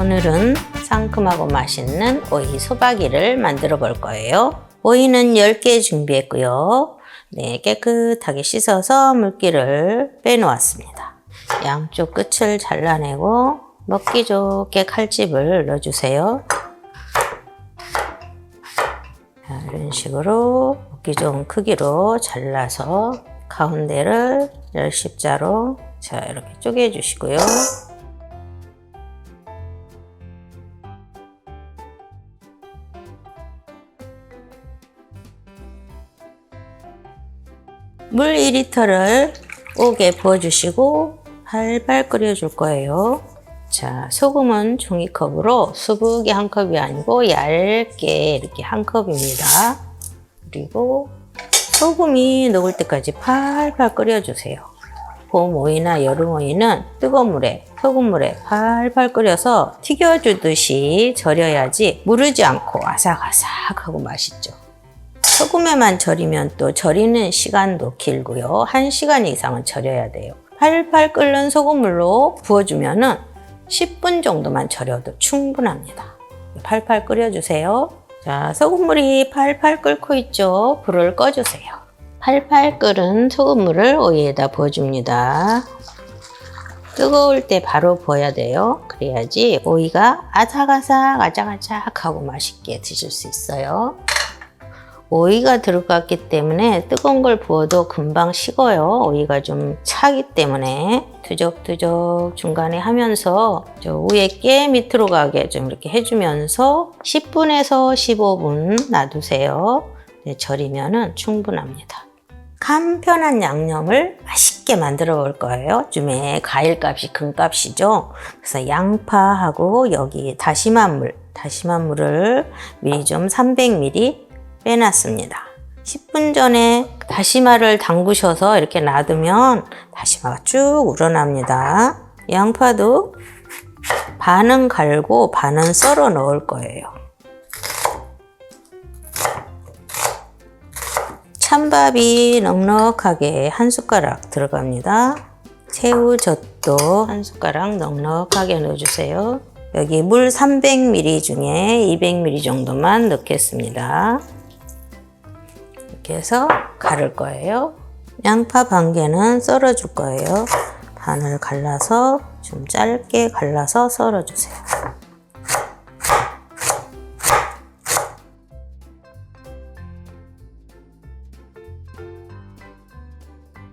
오늘은 상큼하고 맛있는 오이 소박이를 만들어 볼 거예요. 오이는 10개 준비했고요. 네, 깨끗하게 씻어서 물기를 빼놓았습니다. 양쪽 끝을 잘라내고 먹기 좋게 칼집을 넣어주세요. 자, 이런 식으로 먹기 좋은 크기로 잘라서 가운데를 10자로 자, 이렇게 쪼개 주시고요. 물 2리터를 오게 부어주시고 팔팔 끓여줄 거예요. 자, 소금은 종이컵으로 수북이 한 컵이 아니고 얇게 이렇게 한 컵입니다. 그리고 소금이 녹을 때까지 팔팔 끓여주세요. 봄 오이나 여름 오이는 뜨거운 물에, 소금물에 팔팔 끓여서 튀겨주듯이 절여야지 무르지 않고 아삭아삭하고 맛있죠. 소금에만 절이면 또 절이는 시간도 길고요. 1시간 이상은 절여야 돼요. 팔팔 끓는 소금물로 부어주면은 10분 정도만 절여도 충분합니다. 팔팔 끓여주세요. 자, 소금물이 팔팔 끓고 있죠. 불을 꺼주세요. 팔팔 끓은 소금물을 오이에다 부어줍니다. 뜨거울 때 바로 부어야 돼요. 그래야지 오이가 아삭아삭하고 맛있게 드실 수 있어요. 오이가 들어갔기 때문에 뜨거운 걸 부어도 금방 식어요. 오이가 좀 차기 때문에 투적투적 중간에 하면서 저 위에 깨 밑으로 가게 좀 이렇게 해주면서 10분에서 15분 놔두세요. 네, 절이면은 충분합니다. 간편한 양념을 맛있게 만들어 볼 거예요. 요즘에 과일값이 금값이죠. 그래서 양파하고 여기 다시마 물을 미리 좀 300ml 빼놨습니다. 10분 전에 다시마를 담그셔서 이렇게 놔두면 다시마가 쭉 우러납니다. 양파도 반은 갈고 반은 썰어 넣을 거예요. 찬밥이 넉넉하게 한 숟가락 들어갑니다. 새우젓도 한 숟가락 넉넉하게 넣어주세요. 여기 물 300ml 중에 200ml 정도만 넣겠습니다. 이렇게 해서 갈을 거예요. 양파 반 개는 썰어 줄 거예요. 반을 갈라서 좀 짧게 갈라서 썰어 주세요.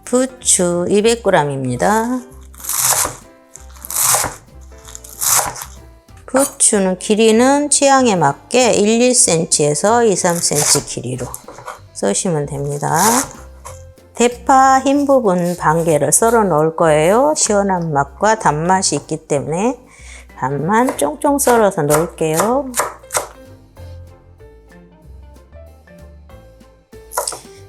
부추 200g입니다. 부추는 길이는 취향에 맞게 1, 2cm에서 2, 3cm 길이로 써시면 됩니다. 대파 흰 부분 반 개를 썰어 넣을 거예요. 시원한 맛과 단맛이 있기 때문에 반만 쫑쫑 썰어서 넣을게요.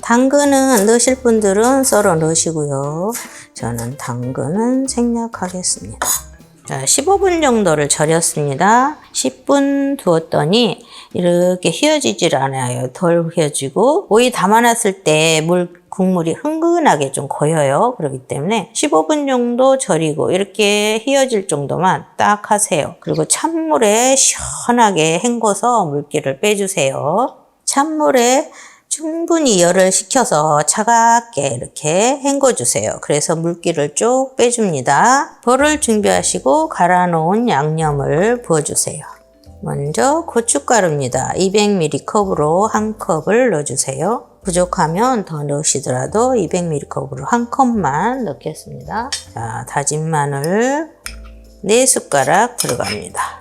당근은 넣으실 분들은 썰어 넣으시고요. 저는 당근은 생략하겠습니다. 자, 15분 정도를 절였습니다. 10분 두었더니 이렇게 휘어지질 않아요. 덜 휘어지고 오이 담아놨을 때 국물이 흥건하게 좀 고여요. 그렇기 때문에 15분 정도 절이고 이렇게 휘어질 정도만 딱 하세요. 그리고 찬물에 시원하게 헹궈서 물기를 빼주세요. 찬물에 충분히 열을 식혀서 차갑게 이렇게 헹궈주세요. 그래서 물기를 쭉 빼줍니다. 볼을 준비하시고 갈아 놓은 양념을 부어주세요. 먼저 고춧가루입니다. 200ml 컵으로 한 컵을 넣어주세요. 부족하면 더 넣으시더라도 200ml 컵으로 한 컵만 넣겠습니다. 자, 다진 마늘 4숟가락 들어갑니다.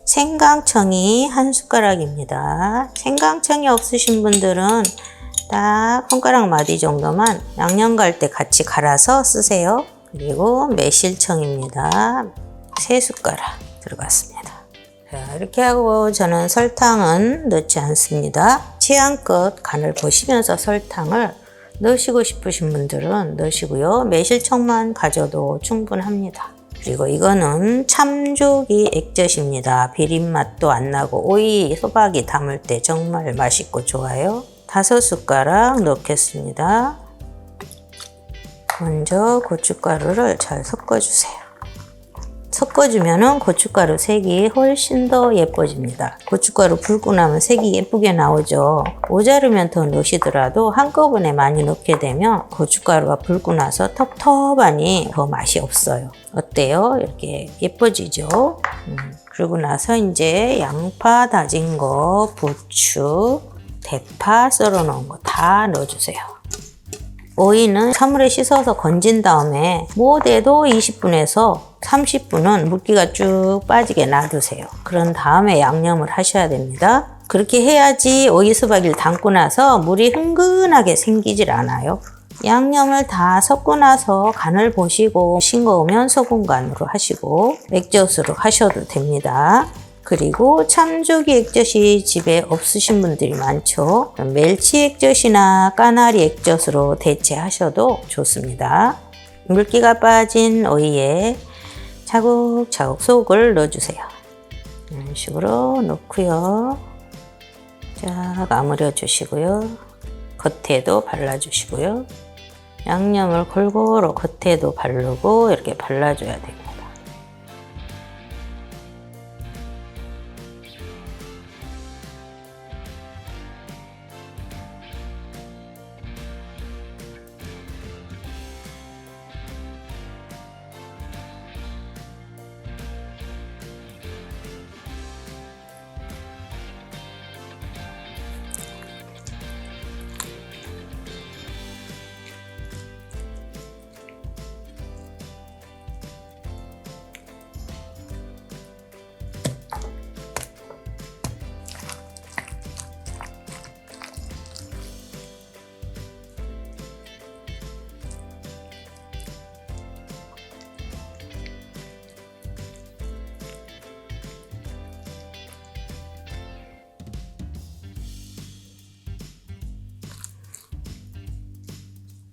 생강청이 한 숟가락입니다. 생강청이 없으신 분들은 딱 손가락 마디 정도만 양념 갈 때 같이 갈아서 쓰세요. 그리고 매실청입니다. 3숟가락 들어갔습니다. 자, 이렇게 하고 저는 설탕은 넣지 않습니다. 취향껏 간을 보시면서 설탕을 넣으시고 싶으신 분들은 넣으시고요. 매실청만 가져도 충분합니다. 그리고 이거는 참조기 액젓입니다. 비린맛도 안 나고 오이 소박이 담을 때 정말 맛있고 좋아요. 5숟가락 넣겠습니다. 먼저 고춧가루를 잘 섞어주세요. 섞어주면은 고춧가루 색이 훨씬 더 예뻐집니다. 고춧가루 붉고 나면 색이 예쁘게 나오죠. 모자르면 더 넣으시더라도 한꺼번에 많이 넣게 되면 고춧가루가 붉고 나서 텁텁하니 더 맛이 없어요. 어때요? 이렇게 예뻐지죠? 그러고 나서 이제 양파 다진 거, 부추, 대파 썰어 놓은 거 다 넣어주세요. 오이는 찬물에 씻어서 건진 다음에 못해도 20분에서 30분은 물기가 쭉 빠지게 놔두세요. 그런 다음에 양념을 하셔야 됩니다. 그렇게 해야지 오이 수박을 담고 나서 물이 흥건하게 생기질 않아요. 양념을 다 섞고 나서 간을 보시고 싱거우면 소금 간으로 하시고 액젓으로 하셔도 됩니다. 그리고 참조기 액젓이 집에 없으신 분들이 많죠. 멸치 액젓이나 까나리 액젓으로 대체하셔도 좋습니다. 물기가 빠진 오이에 차곡차곡 속을 넣어주세요. 이런 식으로 넣고요. 쫙 아무려 주시고요. 겉에도 발라주시고요. 양념을 골고루 겉에도 바르고 이렇게 발라줘야 됩니다.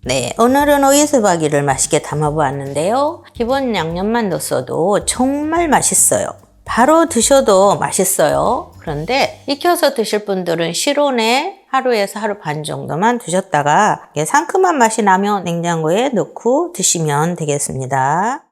네, 오늘은 오이수박이를 맛있게 담아보았는데요. 기본 양념만 넣었어도 정말 맛있어요. 바로 드셔도 맛있어요. 그런데 익혀서 드실 분들은 실온에 하루에서 하루 반 정도만 두셨다가 상큼한 맛이 나면 냉장고에 넣고 드시면 되겠습니다.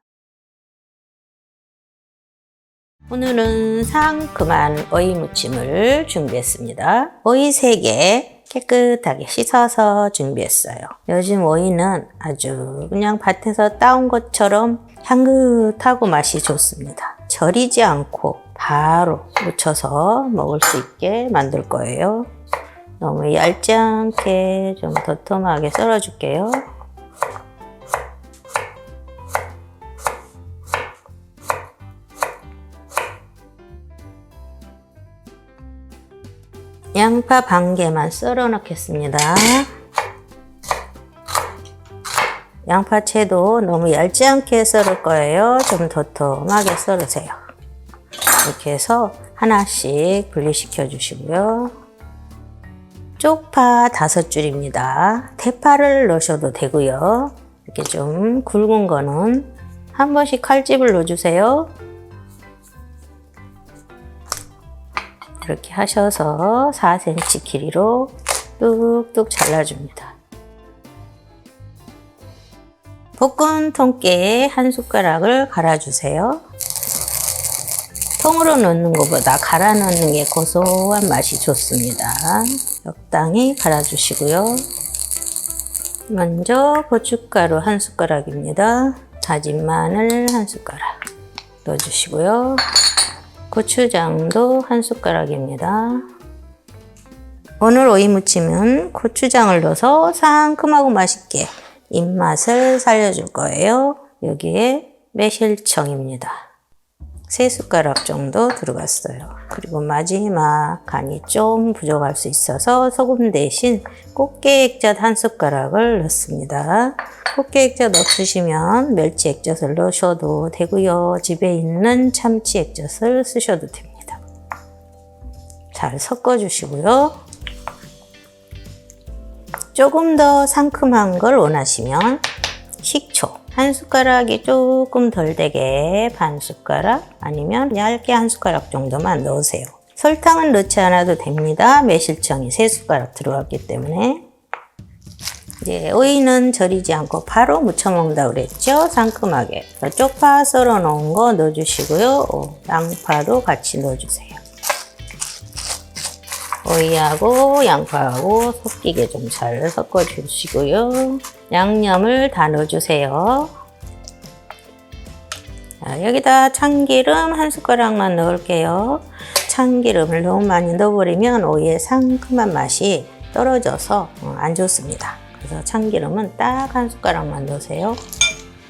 오늘은 상큼한 오이 무침을 준비했습니다. 오이 3개 깨끗하게 씻어서 준비했어요. 요즘 오이는 아주 그냥 밭에서 따온 것처럼 향긋하고 맛이 좋습니다. 절이지 않고 바로 무쳐서 먹을 수 있게 만들 거예요. 너무 얇지 않게 좀 도톰하게 썰어줄게요. 양파 반 개만 썰어 넣겠습니다. 양파채도 너무 얇지 않게 썰을 거예요. 좀 도톰하게 썰으세요. 이렇게 해서 하나씩 분리시켜 주시고요. 쪽파 5줄입니다. 대파를 넣으셔도 되고요. 이렇게 좀 굵은 거는 한 번씩 칼집을 넣어주세요. 이렇게 하셔서 4cm 길이로 뚝뚝 잘라줍니다. 볶은 통깨에 한 숟가락을 갈아주세요. 통으로 넣는 것보다 갈아 넣는 게 고소한 맛이 좋습니다. 적당히 갈아주시고요. 먼저 고춧가루 한 숟가락입니다. 다진 마늘 한 숟가락 넣어주시고요. 고추장도 한 숟가락입니다. 오늘 오이 무침은 고추장을 넣어서 상큼하고 맛있게 입맛을 살려줄 거예요. 여기에 매실청입니다. 3숟가락 정도 들어갔어요. 그리고 마지막 간이 좀 부족할 수 있어서 소금 대신 꽃게 액젓 한 숟가락을 넣습니다. 꽃게 액젓 없으시면 멸치 액젓을 넣으셔도 되고요. 집에 있는 참치 액젓을 쓰셔도 됩니다. 잘 섞어주시고요. 조금 더 상큼한 걸 원하시면 식초 한 숟가락이 조금 덜 되게 반 숟가락 아니면 얇게 한 숟가락 정도만 넣으세요. 설탕은 넣지 않아도 됩니다. 매실청이 3숟가락 들어갔기 때문에. 이제 오이는 절이지 않고 바로 무쳐 먹는다 그랬죠? 상큼하게. 쪽파 썰어 놓은 거 넣어주시고요. 양파도 같이 넣어주세요. 오이하고 양파하고 섞이게 좀 잘 섞어주시고요. 양념을 다 넣어주세요. 자, 여기다 참기름 1숟가락만 넣을게요. 참기름을 너무 많이 넣어버리면 오이의 상큼한 맛이 떨어져서 안 좋습니다. 그래서 참기름은 딱 1숟가락만 넣으세요.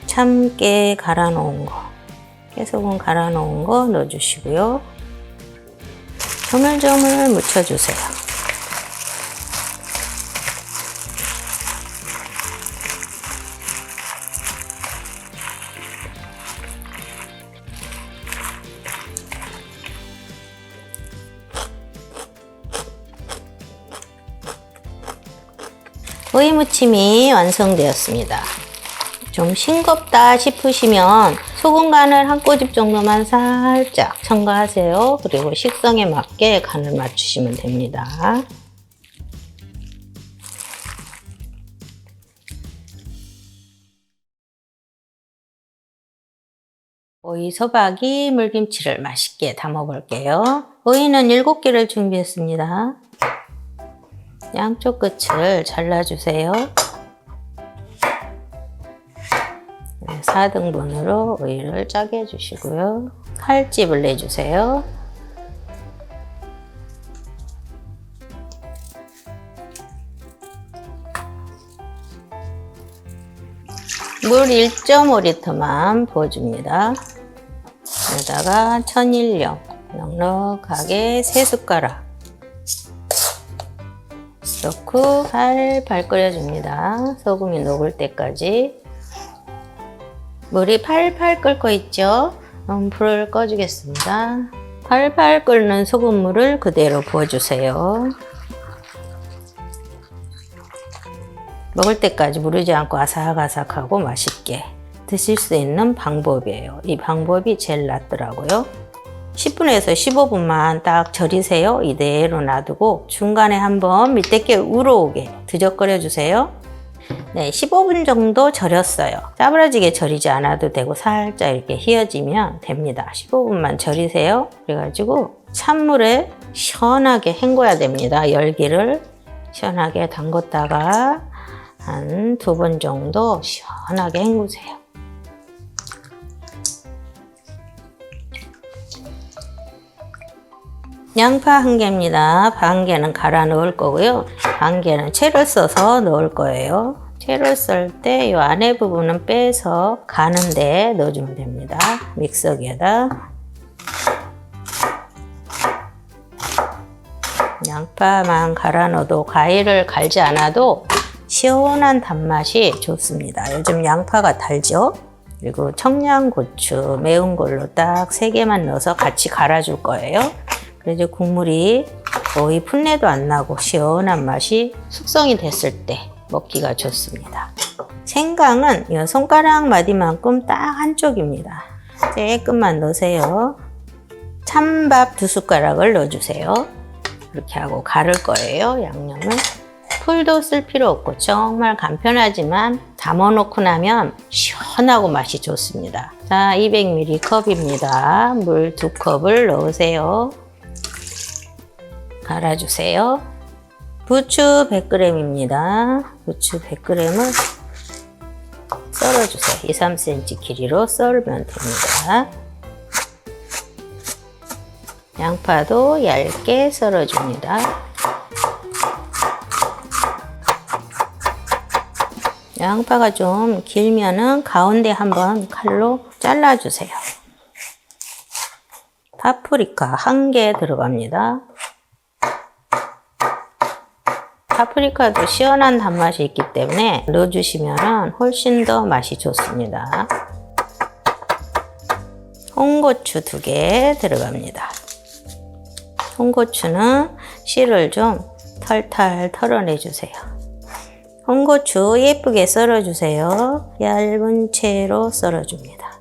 참깨 갈아 놓은 거, 깨소금 갈아 놓은 거 넣어주시고요. 조물조물 묻혀주세요. 오이 무침이 완성되었습니다. 좀 싱겁다 싶으시면 소금 간을 한 꼬집 정도만 살짝 첨가하세요. 그리고 식성에 맞게 간을 맞추시면 됩니다. 오이 소박이 물김치를 맛있게 담아 볼게요. 오이는 7개를 준비했습니다. 양쪽 끝을 잘라주세요. 4등분으로 오이를 짜게 해주시고요. 칼집을 내주세요. 물 1.5리터만 부어줍니다. 여기다가 천일염 넉넉하게 3숟가락 넣고 팔팔 끓여줍니다. 소금이 녹을 때까지. 물이 팔팔 끓고 있죠? 불을 꺼주겠습니다. 팔팔 끓는 소금물을 그대로 부어주세요. 먹을 때까지 무르지 않고 아삭아삭하고 맛있게 드실 수 있는 방법이에요. 이 방법이 제일 낫더라고요. 10분에서 15분만 딱 절이세요. 이대로 놔두고 중간에 한번 밑에께 우러오게 드적거려 주세요. 네, 15분 정도 절였어요. 짜부러지게 절이지 않아도 되고 살짝 이렇게 휘어지면 됩니다. 15분만 절이세요. 그래가지고 찬물에 시원하게 헹궈야 됩니다. 열기를 시원하게 담궜다가 한 2번 정도 시원하게 헹구세요. 양파 1개입니다. 반 개는 갈아 넣을 거고요. 반 개는 채를 써서 넣을 거예요. 채를 썰 때 이 안에 부분은 빼서 가는데 넣어주면 됩니다. 믹서기에다. 양파만 갈아 넣어도 과일을 갈지 않아도 시원한 단맛이 좋습니다. 요즘 양파가 달죠? 그리고 청양고추 매운 걸로 딱 3개만 넣어서 같이 갈아줄 거예요. 그래서 국물이 거의 풋내도 안 나고 시원한 맛이 숙성이 됐을 때 먹기가 좋습니다. 생강은 이 손가락 마디만큼 딱 한쪽입니다. 조금만 넣으세요. 찬밥 2숟가락을 넣어주세요. 이렇게 하고 갈을 거예요, 양념을. 풀도 쓸 필요 없고 정말 간편하지만 담아놓고 나면 시원하고 맛이 좋습니다. 자, 200ml 컵입니다. 물 2컵을 넣으세요. 갈아주세요. 부추 100g입니다. 부추 100g을 썰어주세요. 2-3cm 길이로 썰면 됩니다. 양파도 얇게 썰어줍니다. 양파가 좀 길면은 가운데 한번 칼로 잘라주세요. 파프리카 1개 들어갑니다. 파프리카도 시원한 단맛이 있기 때문에 넣어주시면 훨씬 더 맛이 좋습니다. 홍고추 2개 들어갑니다. 홍고추는 씨를 좀 털털 털어내주세요. 홍고추 예쁘게 썰어주세요. 얇은 채로 썰어줍니다.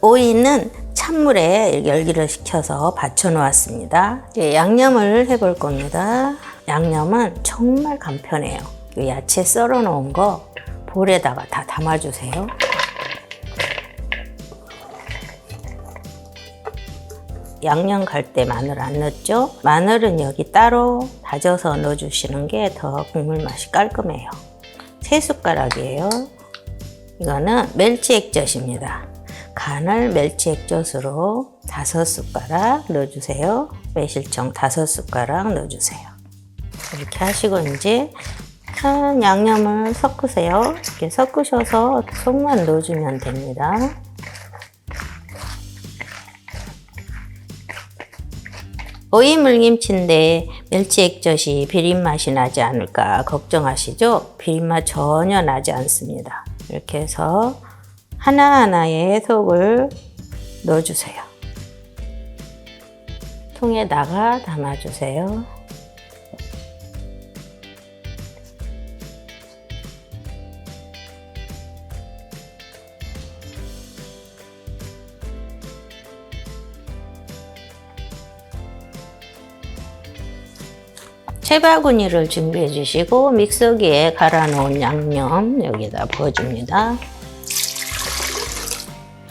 오이는 찬물에 열기를 식혀서 받쳐 놓았습니다. 이제 양념을 해볼 겁니다. 양념은 정말 간편해요. 야채 썰어 놓은 거 볼에다가 다 담아주세요. 양념 갈 때 마늘 안 넣었죠? 마늘은 여기 따로 다져서 넣어주시는 게 더 국물 맛이 깔끔해요. 3숟가락이에요. 이거는 멸치 액젓입니다. 간을 멸치 액젓으로 5숟가락 넣어주세요. 매실청 5숟가락 넣어주세요. 이렇게 하시고 이제 양념을 섞으세요. 이렇게 섞으셔서 속만 넣어주면 됩니다. 오이 물김치인데 멸치 액젓이 비린맛이 나지 않을까 걱정하시죠? 비린맛 전혀 나지 않습니다. 이렇게 해서 하나하나의 속을 넣어주세요. 통에다가 담아주세요. 채바구니를 준비해 주시고 믹서기에 갈아 놓은 양념 여기다 부어줍니다.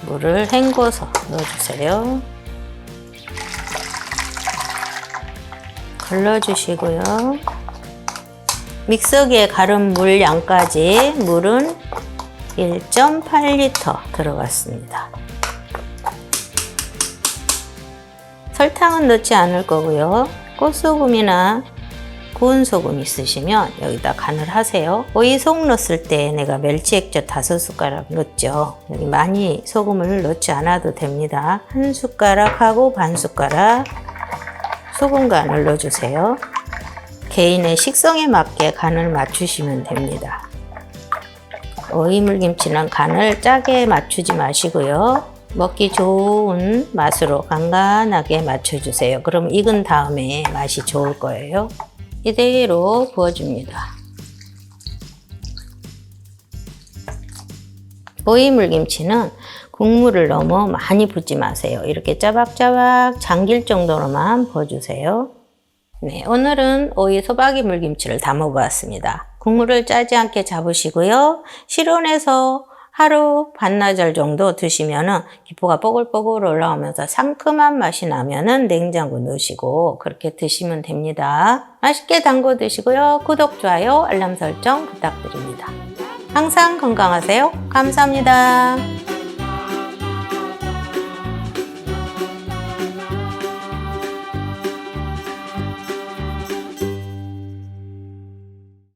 물을 헹궈서 넣어주세요. 걸러주시고요. 믹서기에 갈은 물 양까지 물은 1.8리터 들어갔습니다. 설탕은 넣지 않을 거고요. 꽃소금이나 구운 소금 있으시면 여기다 간을 하세요. 오이 속 넣었을 때 내가 멸치 액젓 5숟가락 넣었죠. 여기 많이 소금을 넣지 않아도 됩니다. 1숟가락하고 반 숟가락 소금 간을 넣어주세요. 개인의 식성에 맞게 간을 맞추시면 됩니다. 오이 물김치는 간을 짜게 맞추지 마시고요. 먹기 좋은 맛으로 간간하게 맞춰주세요. 그럼 익은 다음에 맛이 좋을 거예요. 이대로 부어줍니다. 오이 물김치는 국물을 너무 많이 붓지 마세요. 이렇게 짜박짜박 잠길 정도로만 부어주세요. 네, 오늘은 오이 소박이 물김치를 담아보았습니다. 국물을 짜지 않게 잡으시고요. 실온에서 하루 반나절 정도 두시면은 기포가 뽀글뽀글 올라오면서 상큼한 맛이 나면은 냉장고 넣으시고 그렇게 드시면 됩니다. 맛있게 담궈 드시고요. 구독, 좋아요, 알람 설정 부탁드립니다. 항상 건강하세요. 감사합니다.